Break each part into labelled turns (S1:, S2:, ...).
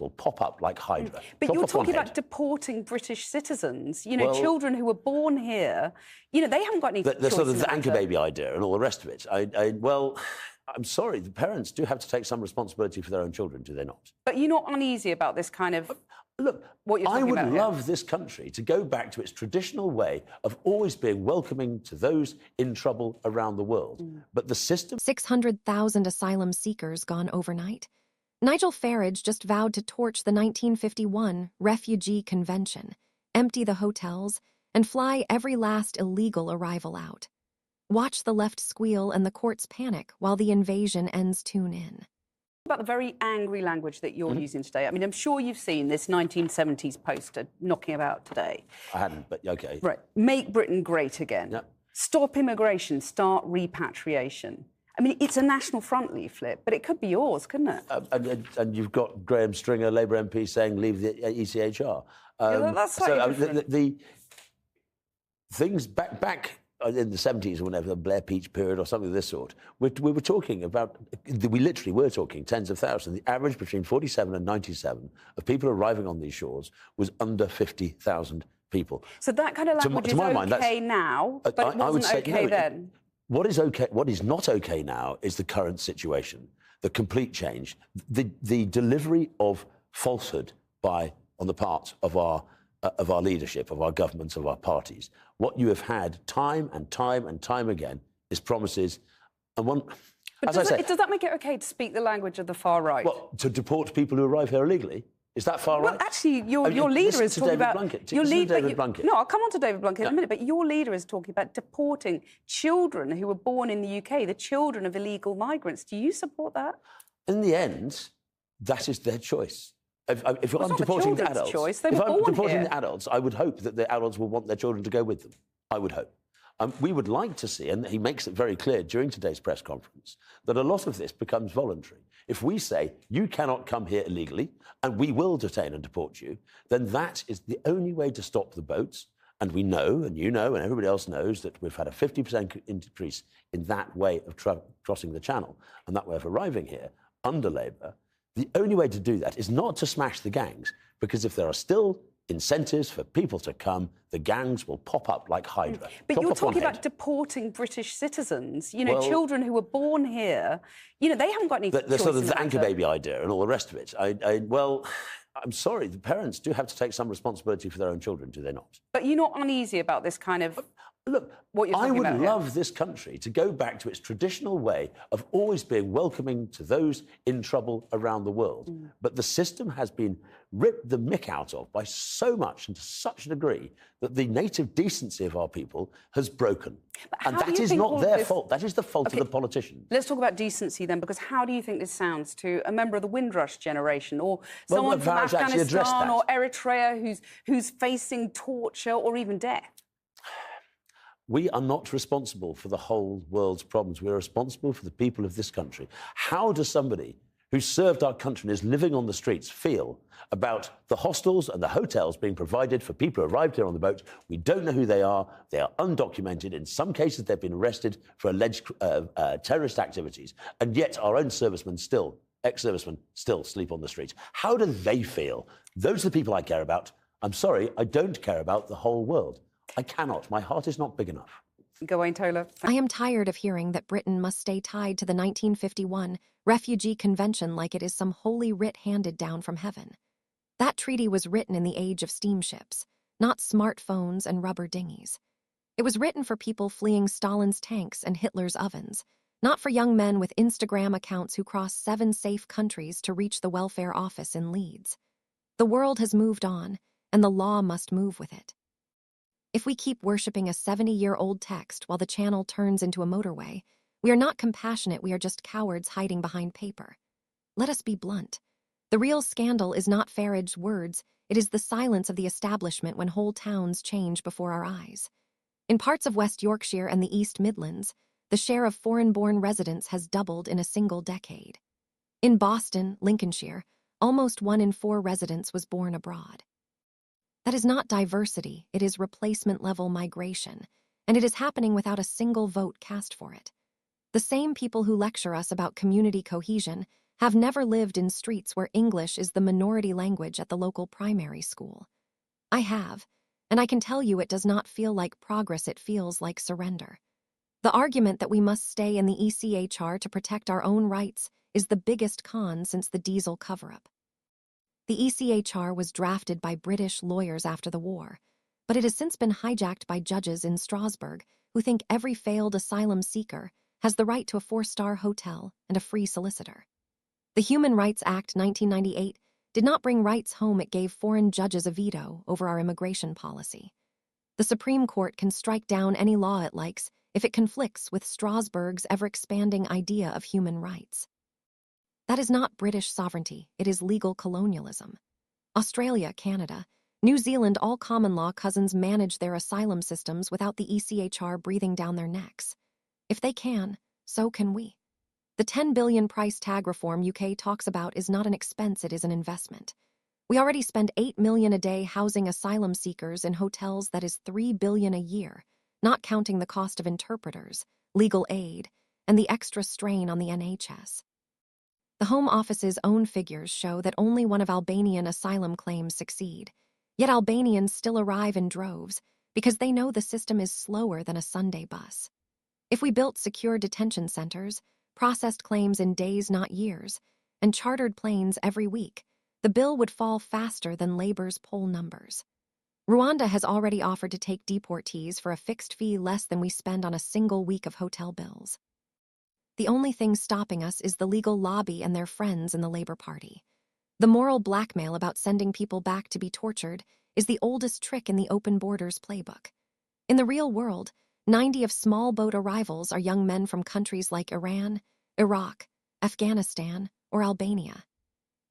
S1: will pop up like Hydra.
S2: But you're talking about deporting British citizens, children who were born here. They haven't got any choice.
S1: The sort of the anchor baby idea and all the rest of it. Well, I'm sorry, the parents do have to take some responsibility for their own children, do they not?
S2: But you're not uneasy about this kind of...
S1: Look,
S2: what you're
S1: I would
S2: about
S1: love
S2: here.
S1: this country to go back to its traditional way of always being welcoming to those in trouble around the world. But the system...
S3: 600,000 asylum seekers gone overnight. Nigel Farage just vowed to torch the 1951 Refugee Convention, empty the hotels, and fly every last illegal arrival out. Watch the left squeal and the courts panic while the invasion ends tune in.
S2: About the very angry language that you're using today. I mean, I'm sure you've seen this 1970s poster knocking about today.
S1: I hadn't, but OK.
S2: Right. Make Britain great again.
S1: Yep.
S2: Stop immigration, start repatriation. I mean, it's a National Front leaflet, but it could be yours, couldn't it?
S1: And you've got Graham Stringer, Labour MP, saying leave the ECHR.
S2: That's slightly different.
S1: The things back in the 70s or whenever, the Blair Peach period or something of this sort, we were talking about, we literally were talking tens of thousands. The average between 47 and 97 of people arriving on these shores was under 50,000 people.
S2: So that kind of language is OK now, but it wasn't OK then.
S1: What is OK? What is not OK now is the current situation, the complete change, the delivery of falsehood on the part of our leadership, of our governments, of our parties. What you have had time and time and time again is promises, and one.
S2: But does that make it OK to speak the language of the far right?
S1: Well, to deport people who arrive here illegally. Is that far right?
S2: Well, actually, your leader is talking about...
S1: David Blunkett.
S2: No, I'll come on to David Blunkett in a minute, but your leader is talking about deporting children who were born in the UK, the children of illegal migrants. Do you support that?
S1: In the end, that is their choice. If I'm deporting the adults...
S2: choice. They were
S1: if I'm
S2: born
S1: deporting
S2: here.
S1: the adults, I would hope that the adults will want their children to go with them. I would hope. We would like to see, and he makes it very clear during today's press conference, that a lot of this becomes voluntary. If we say, you cannot come here illegally, and we will detain and deport you, then that is the only way to stop the boats. And we know, and you know, and everybody else knows, that we've had a 50% increase in that way of crossing the channel and that way of arriving here under Labour. The only way to do that is not to smash the gangs, because if there are still incentives for people to come, the gangs will pop up like Hydra.
S2: But you're talking about deporting British citizens, children who were born here. They haven't got any choice.
S1: The sort of the anchor baby idea and all the rest of it. Well, I'm sorry, the parents do have to take some responsibility for their own children, do they not?
S2: But you're not uneasy about this kind of...
S1: Look, I would love this country to go back to its traditional way of always being welcoming to those in trouble around the world. But the system has been ripped the mick out of by so much and to such a degree that the native decency of our people has broken. And that is not their fault. That is the fault of the politicians.
S2: Let's talk about decency then, because how do you think this sounds to a member of the Windrush generation or someone from Afghanistan or Eritrea who's facing torture or even death?
S1: We are not responsible for the whole world's problems. We are responsible for the people of this country. How does somebody who served our country and is living on the streets feel about the hostels and the hotels being provided for people who arrived here on the boat? We don't know who they are undocumented. In some cases, they've been arrested for alleged terrorist activities. And yet our own ex-servicemen still sleep on the streets. How do they feel? Those are the people I care about. I'm sorry, I don't care about the whole world. I cannot. My heart is not big enough.
S2: Go on, Tola.
S3: I am tired of hearing that Britain must stay tied to the 1951 Refugee Convention like it is some holy writ handed down from heaven. That treaty was written in the age of steamships, not smartphones and rubber dinghies. It was written for people fleeing Stalin's tanks and Hitler's ovens, not for young men with Instagram accounts who cross 7 safe countries to reach the welfare office in Leeds. The world has moved on, and the law must move with it. If we keep worshipping a 70-year-old text while the channel turns into a motorway, we are not compassionate, we are just cowards hiding behind paper. Let us be blunt. The real scandal is not Farage's words, it is the silence of the establishment when whole towns change before our eyes. In parts of West Yorkshire and the East Midlands, the share of foreign-born residents has doubled in a single decade. In Boston, Lincolnshire, almost 1 in 4 residents was born abroad. That is not diversity, it is replacement-level migration, and it is happening without a single vote cast for it. The same people who lecture us about community cohesion have never lived in streets where English is the minority language at the local primary school. I have, and I can tell you it does not feel like progress, it feels like surrender. The argument that we must stay in the ECHR to protect our own rights is the biggest con since the diesel cover-up. The ECHR was drafted by British lawyers after the war, but it has since been hijacked by judges in Strasbourg who think every failed asylum seeker has the right to a 4-star hotel and a free solicitor. The Human Rights Act 1998 did not bring rights home, it gave foreign judges a veto over our immigration policy. The Supreme Court can strike down any law it likes if it conflicts with Strasbourg's ever-expanding idea of human rights. That is not British sovereignty, it is legal colonialism. Australia, Canada, New Zealand, all common law cousins manage their asylum systems without the ECHR breathing down their necks. If they can, so can we. The 10 billion price tag reform UK talks about is not an expense, it is an investment. We already spend 8 million a day housing asylum seekers in hotels, that is 3 billion a year, not counting the cost of interpreters, legal aid, and the extra strain on the NHS. The Home Office's own figures show that only one of Albanian asylum claims succeed, yet Albanians still arrive in droves because they know the system is slower than a Sunday bus. If we built secure detention centers, processed claims in days not years, and chartered planes every week, the bill would fall faster than Labour's poll numbers. Rwanda has already offered to take deportees for a fixed fee less than we spend on a single week of hotel bills. The only thing stopping us is the legal lobby and their friends in the Labour Party. The moral blackmail about sending people back to be tortured is the oldest trick in the open borders playbook. In the real world, 90 of small boat arrivals are young men from countries like Iran, Iraq, Afghanistan, or Albania.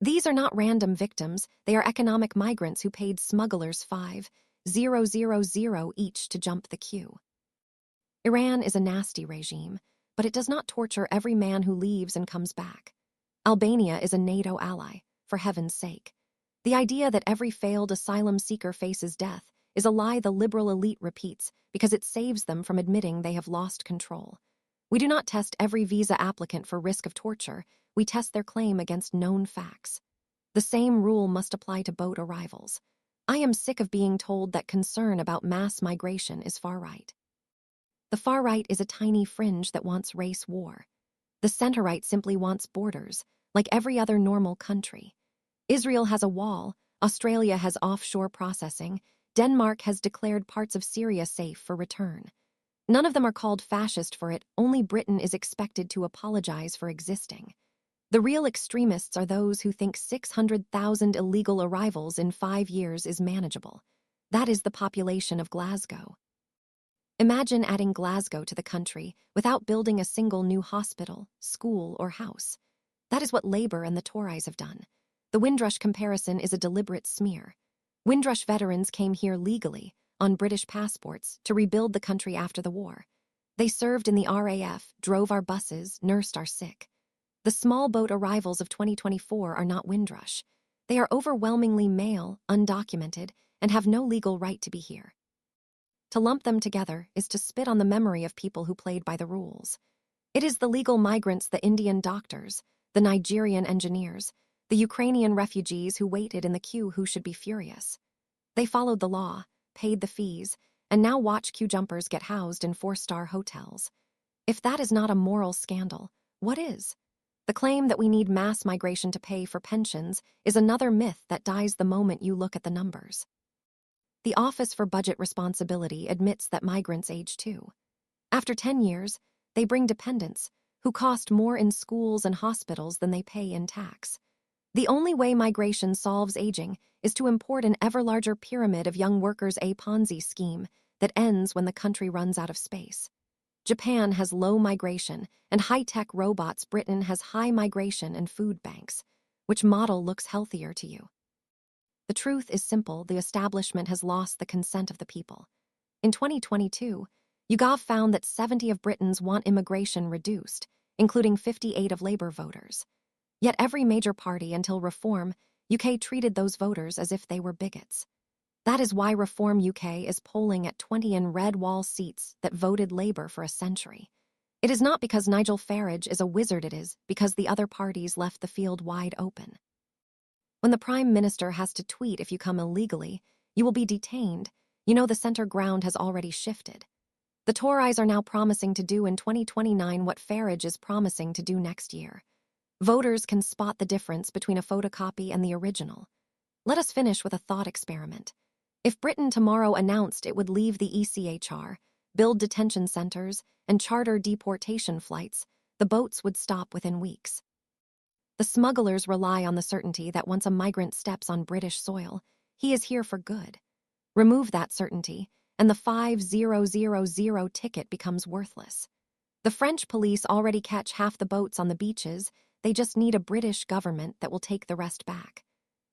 S3: These are not random victims, they are economic migrants who paid smugglers $5,000 each to jump the queue. Iran is a nasty regime, but it does not torture every man who leaves and comes back. Albania is a NATO ally, for heaven's sake. The idea that every failed asylum seeker faces death is a lie the liberal elite repeats because it saves them from admitting they have lost control. We do not test every visa applicant for risk of torture, we test their claim against known facts. The same rule must apply to boat arrivals. I am sick of being told that concern about mass migration is far right. The far right is a tiny fringe that wants race war. The center right simply wants borders, like every other normal country. Israel has a wall, Australia has offshore processing, Denmark has declared parts of Syria safe for return. None of them are called fascist for it, only Britain is expected to apologize for existing. The real extremists are those who think 600,000 illegal arrivals in 5 years is manageable. That is the population of Glasgow. Imagine adding Glasgow to the country without building a single new hospital, school, or house. That is what Labour and the Tories have done. The Windrush comparison is a deliberate smear. Windrush veterans came here legally, on British passports, to rebuild the country after the war. They served in the RAF, drove our buses, nursed our sick. The small boat arrivals of 2024 are not Windrush. They are overwhelmingly male, undocumented, and have no legal right to be here. To lump them together is to spit on the memory of people who played by the rules. It is the legal migrants, the Indian doctors, the Nigerian engineers, the Ukrainian refugees who waited in the queue who should be furious. They followed the law, paid the fees, and now watch queue jumpers get housed in 4-star hotels. If that is not a moral scandal, what is? The claim that we need mass migration to pay for pensions is another myth that dies the moment you look at the numbers. The Office for Budget Responsibility admits that migrants age too. After 10 years, they bring dependents, who cost more in schools and hospitals than they pay in tax. The only way migration solves aging is to import an ever larger pyramid of young workers, a Ponzi scheme that ends when the country runs out of space. Japan has low migration and high-tech robots. Britain has high migration and food banks. Which model looks healthier to you? The truth is simple, the establishment has lost the consent of the people. In 2022, YouGov found that 70 of Britons want immigration reduced, including 58 of Labour voters. Yet every major party until Reform UK treated those voters as if they were bigots. That is why Reform UK is polling at 20 in red wall seats that voted Labour for a century. It is not because Nigel Farage is a wizard, it is because the other parties left the field wide open. When the Prime Minister has to tweet if you come illegally, you will be detained, you know the center ground has already shifted. The Tories are now promising to do in 2029 what Farage is promising to do next year. Voters can spot the difference between a photocopy and the original. Let us finish with a thought experiment. If Britain tomorrow announced it would leave the ECHR, build detention centers, and charter deportation flights, the boats would stop within weeks. The smugglers rely on the certainty that once a migrant steps on British soil, he is here for good. Remove that certainty, and the 5000 ticket becomes worthless. The French police already catch half the boats on the beaches, they just need a British government that will take the rest back.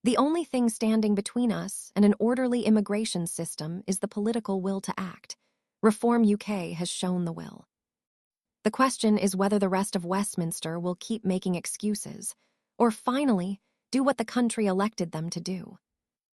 S3: The only thing standing between us and an orderly immigration system is the political will to act. Reform UK has shown the will. The question is whether the rest of Westminster will keep making excuses, or finally do what the country elected them to do.